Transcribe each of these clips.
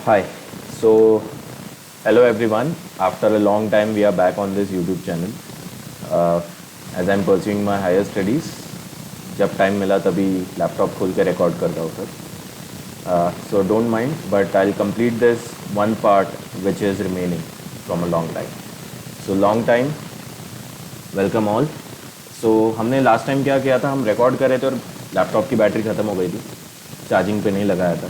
Hi. So, hello everyone. After a long time, we are back on this YouTube channel. As I'm pursuing my higher studies, जब time मिला तभी laptop खोल के record करता हूँ sir. So don't mind, but I'll complete this one part which is remaining from a long time. So long time. Welcome all. So हमने last time क्या किया था, हम रिकॉर्ड कर रहे थे और लैपटॉप की बैटरी ख़त्म हो गई थी, चार्जिंग पे नहीं लगाया था,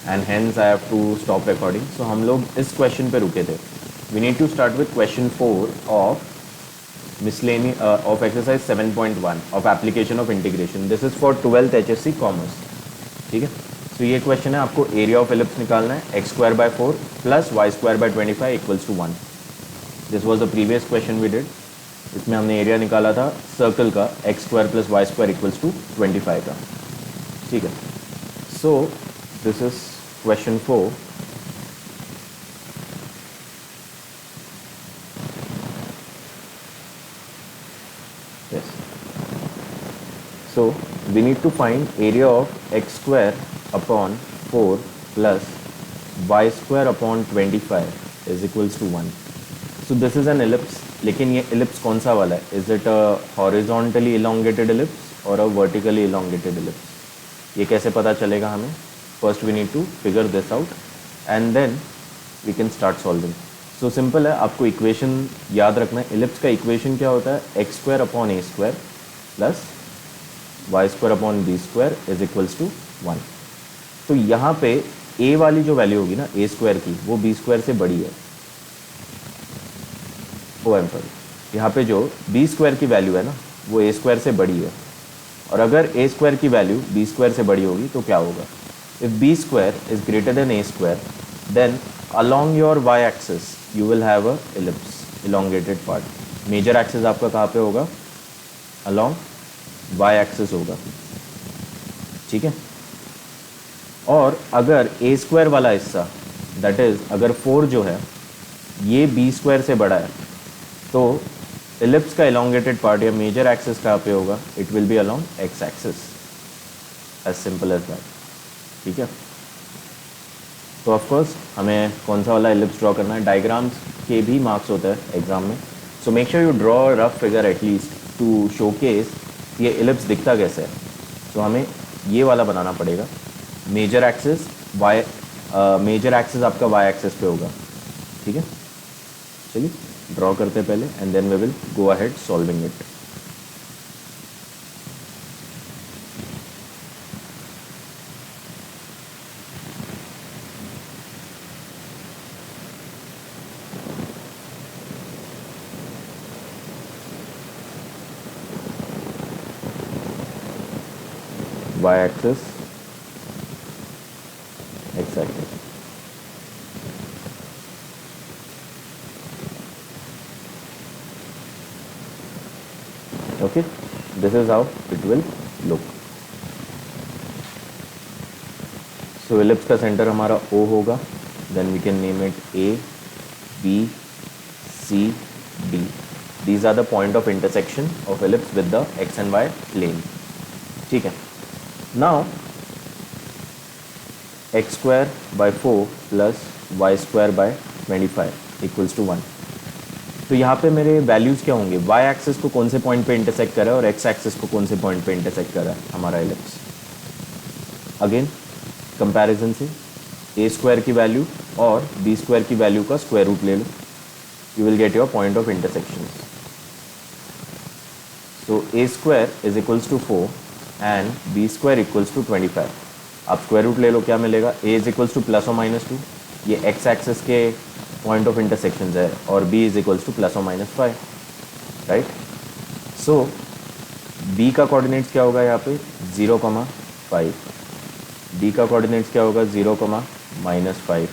and hence I have to stop recording. So हम लोग इस क्वेश्चन पे रुके थे. We need to start with question 4 of miscellaneous of exercise 7.1 of application of integration. This is for 12th HSC commerce. ठीक है. सो ये क्वेश्चन है, आपको एरिया ऑफ एलिप्स निकालना है. x²/4 plus y²/25 equals to 1. This was the previous question we did. इसमें हमने area निकाला था सर्कल का x² + y² इक्वल्स टू 25 का. ठीक है. So this is question 4. Yes. So we need to find area of x²/4 plus y²/25 is equals to 1. So this is an ellipse. लेकिन ये ellipse कौन सा वाला है? Is it a horizontally elongated ellipse or a vertically elongated ellipse? ये कैसे पता चलेगा हमें? First we need to figure this out and then we can start solving. So simple है, आपको इक्वेशन याद रखना है. एलिप्स का इक्वेशन क्या होता है? x²/a² plus y²/b² is equals to 1. तो यहाँ पे a वाली जो वैल्यू होगी ना a² की, वो b² से बड़ी है. ओ एम सॉरी, यहाँ पे जो b² की वैल्यू है ना, वो a² से बड़ी है. और अगर a² की वैल्यू b² से बड़ी होगी तो क्या होगा? If b² is greater than a², then along your y-axis you will have a ellipse, elongated part. Major axis आपका कहाँ पे होगा? Along y-axis होगा. ठीक है. और अगर a² वाला हिस्सा, that is अगर 4 जो है ये b² से बड़ा है, तो ellipse का elongated part या major axis कहाँ पे होगा? It will be along x-axis. As simple as that. ठीक है. तो ऑफकोर्स हमें कौन सा वाला एलिप्स ड्रॉ करना है. डायग्राम्स के भी मार्क्स होता है एग्जाम में. So make sure you draw rough figure at least to showcase ये एलिप्स दिखता कैसे है. तो हमें ये वाला बनाना पड़ेगा. मेजर एक्सिस मेजर एक्सिस आपका वाई एक्सिस पे होगा. ठीक है. चलिए ड्रॉ करते हैं पहले and then we will go ahead solving it. y-axis, x-axis. Okay, this is how it will look. So ellipse का सेंटर हमारा O होगा. Then we can name it A, B, C, D. These are the point of intersection of ellipse with the x and y plane. ठीक है. Now x²/4 plus y²/25 equals to 1. तो यहाँ पे मेरे values क्या होंगे? y axis को कौन से पॉइंट पे इंटरसेक्ट कर रहा है और x एक्सिस को कौन से पॉइंट पे इंटरसेक्ट कर रहा है हमारा एलिप्स. अगेन कंपैरिजन से a² की वैल्यू और b² की वैल्यू का स्क्वायर रूट ले लो. You will get your point of intersection. So a² is equals to 4 and b² equals to 25. आप स्क्वायर रूट ले लो, क्या मिलेगा? a is equals to +or-2. ये x एक्सिस के पॉइंट ऑफ इंटरसेक्शन है और b is equals to +or-5. Right. So b का कोऑर्डिनेट्स क्या होगा यहाँ पे? 0,5. d का कोऑर्डिनेट्स क्या होगा? 0,-5.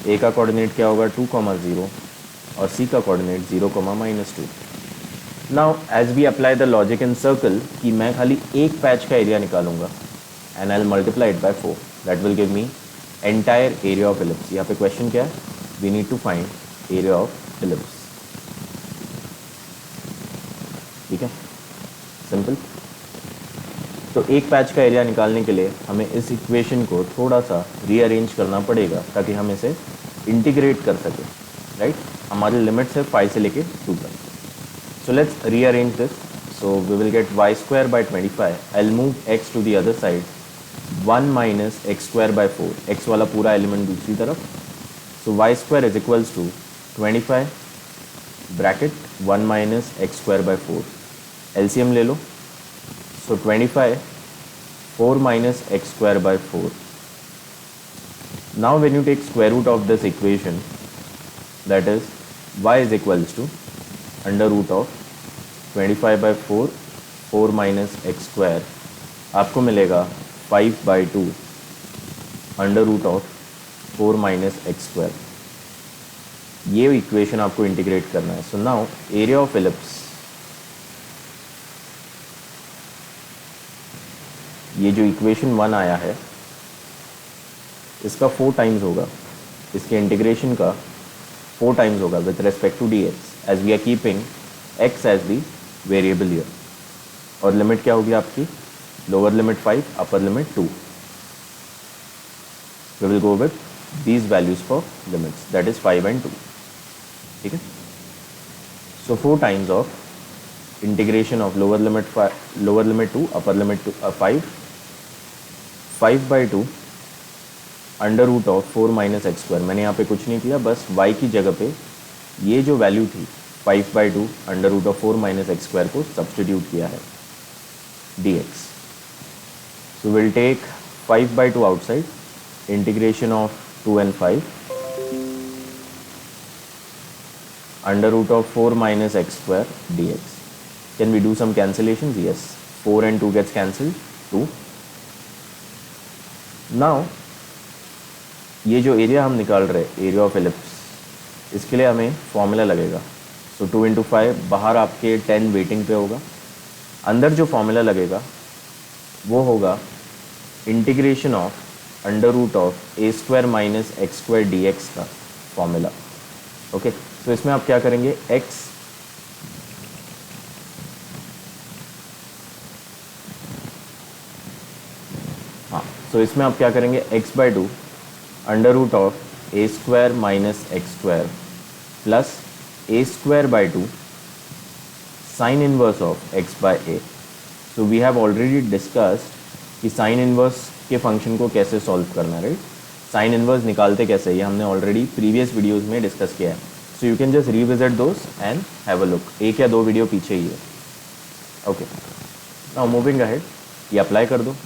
a का कोऑर्डिनेट क्या होगा? 2,0 और c का coordinate 0,-2. Now as we apply the logic in circle कि मैं खाली एक पैच का एरिया निकालूंगा and I will multiply it by 4. That will give me entire area of ellipse. यहाँ पे क्वेश्चन क्या है? We need to find area of ellipse. ठीक है. सिंपल. तो एक पैच का एरिया निकालने के लिए हमें इस इक्वेशन को थोड़ा सा रीअरेंज करना पड़ेगा ताकि हम इसे इंटीग्रेट कर सकें, राइट। हमारी लिमिट है 5 से लेके 2 तक। So let's rearrange this. So we will get y square by 25। I will move x to the other side, 1 minus x square by 4, x वाला पूरा एलिमेंट दूसरी तरफ। So y square is equals to 25 bracket 1 minus x square by 4, LCM ले लो। सो 25 4 minus x square by 4. Now when you take square root of this equation, that is y is equals to under root of 25 by 4, 4 minus x square, आपको मिलेगा 5 by 2 under root of 4 minus x square। ये equation आपको integrate करना है। So now area of ellipse, ये जो equation 1 आया है इसका 4 टाइम्स होगा, इसके इंटीग्रेशन का 4 टाइम्स होगा with respect to dx, as we are keeping x as the variable here. और लिमिट क्या होगी आपकी? Lower limit 5, upper limit 2। We will go with these values for limits, that is 5 and 2। ठीक है। So 4 times of integration of lower limit 2, upper limit 5, 5 by 2 under root of 4 minus x square. मैंने यहाँ पे कुछ नहीं किया, बस y की जगह पे ये जो वैल्यू थी 5 by 2 under root of 4 minus x square को सब्सटीट्यूट किया है dx। So will take 5 by 2 outside, integration of 2 and 5 under root of 4 minus x square dx। Can we do some cancellation? Yes, 4 and 2 gets cancelled, 2। Now ये जो area हम निकाल रहे हैं, area of ellipse, इसके लिए हमें फॉर्मूला लगेगा। सो 2 into 5, बाहर आपके 10 वेटिंग पे होगा, अंदर जो फॉर्मूला लगेगा वो होगा integration of under root of a square minus x square d x का फॉर्मूला। ओके, तो इसमें आप क्या करेंगे? x तो इसमें आप क्या करेंगे? x by 2 under root of a square minus x square plus a square by 2 sine inverse of x by a। So we have already discussed कि साइन इनवर्स के फंक्शन को कैसे सॉल्व करना, राइट। साइन इनवर्स निकालते कैसे, ये हमने already previous videos में डिस्कस किया है। So you can just revisit those and have a look, 1 या 2 वीडियो पीछे ही है। ओके, नाउ मूविंग अहेड, ये अप्लाई कर दो।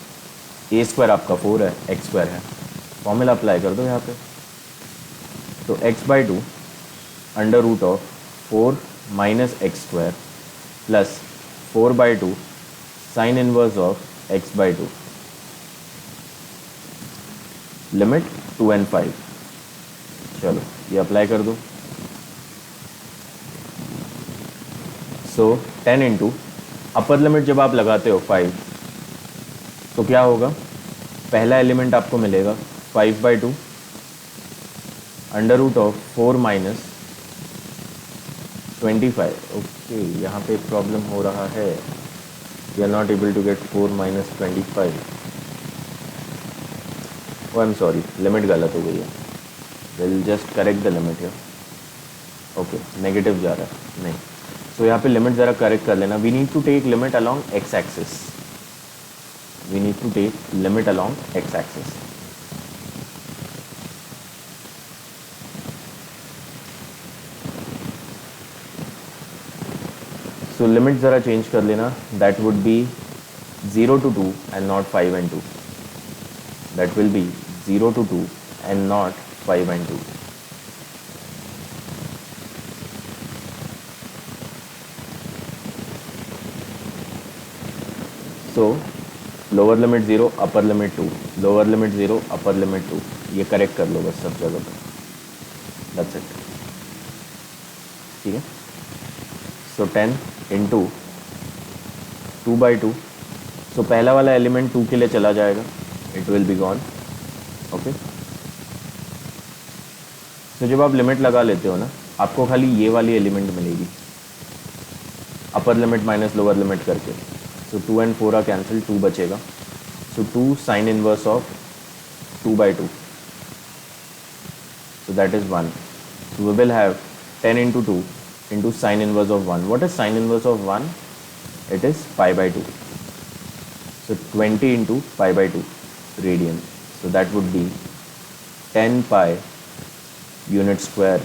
ए स्क्वायर आपका 4 है, एक्स स्क्वायर है, फॉर्मूला अप्लाई कर दो यहाँ पे। तो x by 2 under root of 4 minus x square plus 4 by 2 sine inverse of x by 2, limit 2 and 5। चलो ये अप्लाई कर दो। सो 10 into अपर लिमिट जब आप लगाते हो 5, तो क्या होगा? पहला एलिमेंट आपको मिलेगा 5 by 2 under root of 4 minus 25। Okay, यहाँ पे एक प्रॉब्लम हो रहा है, we are not able to get 4 minus 25। Oh I am sorry, limit गलत हो गई है, will just correct the limit here. Okay, negative जा रहा है, नहीं। सो यहाँ पे लिमिट ज़रा करेक्ट कर लेना। We need to take limit along x axis, we need to take limit along x axis। so limit ज़रा चेंज कर लेना, that would be 0 to 2 and not 5 and 2, that will be 0 to 2 and not 5 and 2। so lower limit 0, upper limit 2, lower limit 0, upper limit 2, ये correct कर लो बस सब जगह पर, that's it. ठीक है। सो 10 into 2 by 2, सो पहला वाला एलिमेंट 2 के लिए चला जाएगा, it will be gone. Okay, so जब आप लिमिट लगा लेते हो ना, आपको खाली ये वाली एलिमेंट मिलेगी, upper limit minus lower limit करके। So 2 and 4 are cancelled, 2 बचेगा. So 2 sine inverse of 2 by 2. So that is 1. So we will have 10 into 2 into sine inverse of 1. What is sine inverse of 1? It is pi by 2. So 20 into pi by 2 radian. So that would be 10 pi unit square.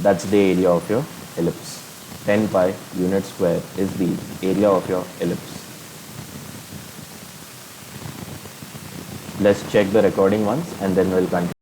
That's the area of your ellipse. 10 pi unit square is the area of your ellipse. Let's check the recording once and then we'll continue.